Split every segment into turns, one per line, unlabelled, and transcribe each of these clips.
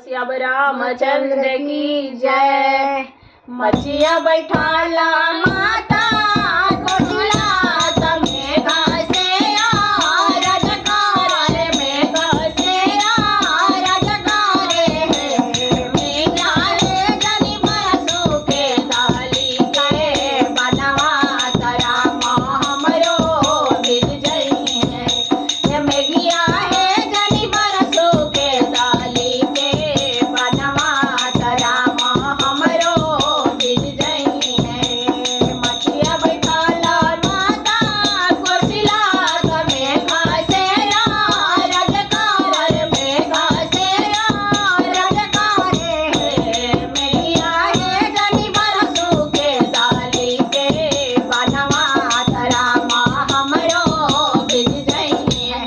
श्याम रामचंद्र की जय। मचिया बैठाला माता कोठिला तमे घासे राजकार में घासे राजकार में जाए जनी बरसों के दाली के बनवा तरा हमरो भिज जई है मेघिया है जनी बरसों के दाली के बनवा तरा हमरो भिज जई है। मचिया बैठाला माता कोठिला तमे घासे राजकार में घासे राजकार मेघिया है जनी बरसों के दाली के बनवा तरा हमरो भिज जई है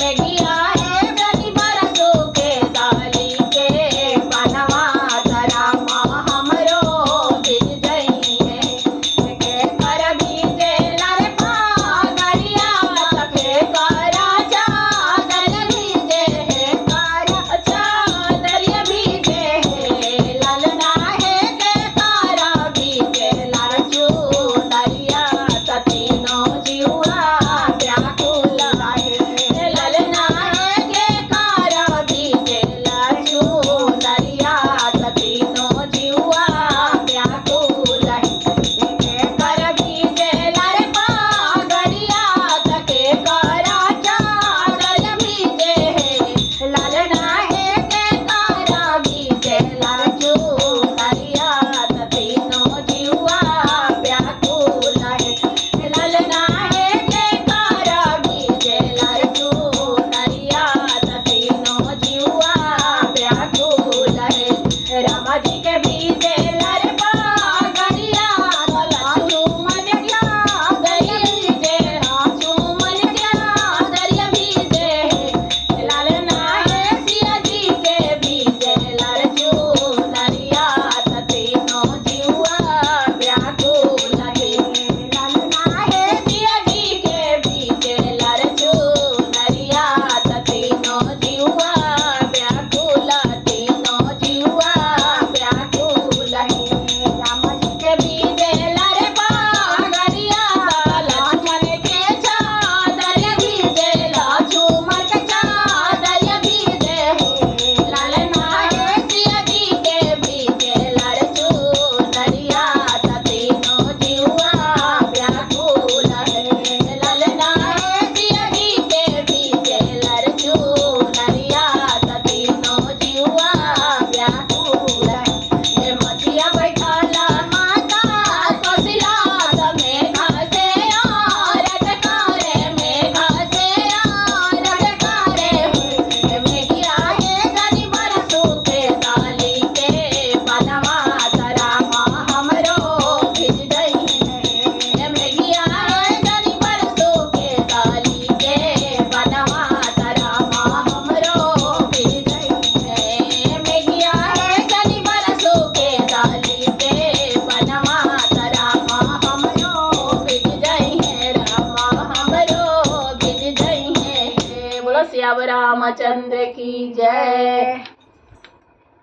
मेघिया है जनी बरसों के दाली के बनवा तरा हमरो भिज जई है। के कर भीजे लर पागरिया के करा चादर भीजे है करा चादर भीजे है ललना है के करा भीजे लर चूनरिया तीनों जीवा व्याकुल है ललना है के करा भीजे लर चूनरिया तीनों जीवा व्याकुल है। के कर भीजे लर पागरिया के करा चादर भीजे है ललना है के करा भीजे लर चूनरिया तीनों जीवा व्याकुल है ललना है के करा भीजे लर चूनरिया तीनों जीवा व्याकुल है। रामा जी के भीजे लर पागरिया चूमन क्या दरिया भीजे चूमन क्या दरिया भीजे ललना है सिया जी के भीजे लर चूनरिया तीनों जीवा व्याकुल है ललना है सिया जी के भीजे लर चूनरिया तीनों जीवा व्याकुल तीनों जीवा व्याकुल है। राम जी के भीजे लर पागरिया लक्ष्मण के चादर भीजे लक्ष्मण के चादर भीजे ललना है सिया जी के भीजे लर चूनरिया तीनों जीवा व्याकुल है ललना है सिया जी के भीजे लर चूनरिया तीनों जीवा व्याकुल है। मचिया बैठाला माता कोठिला तमे घासे राजकार में घासे राजकार मेघिया है जनी बरसों के दाली के बनवा तरा हमरो भिज जई है मेघिया है जनी बरसों के दाली के बनवा तरा हमरो भिज जई है मेघिया है जनी बरसों के दाली के बनवा तरा हमरो भिज जई है रामा हमरो भिज जई है। बोलो श्याम रामचंद्र की जय।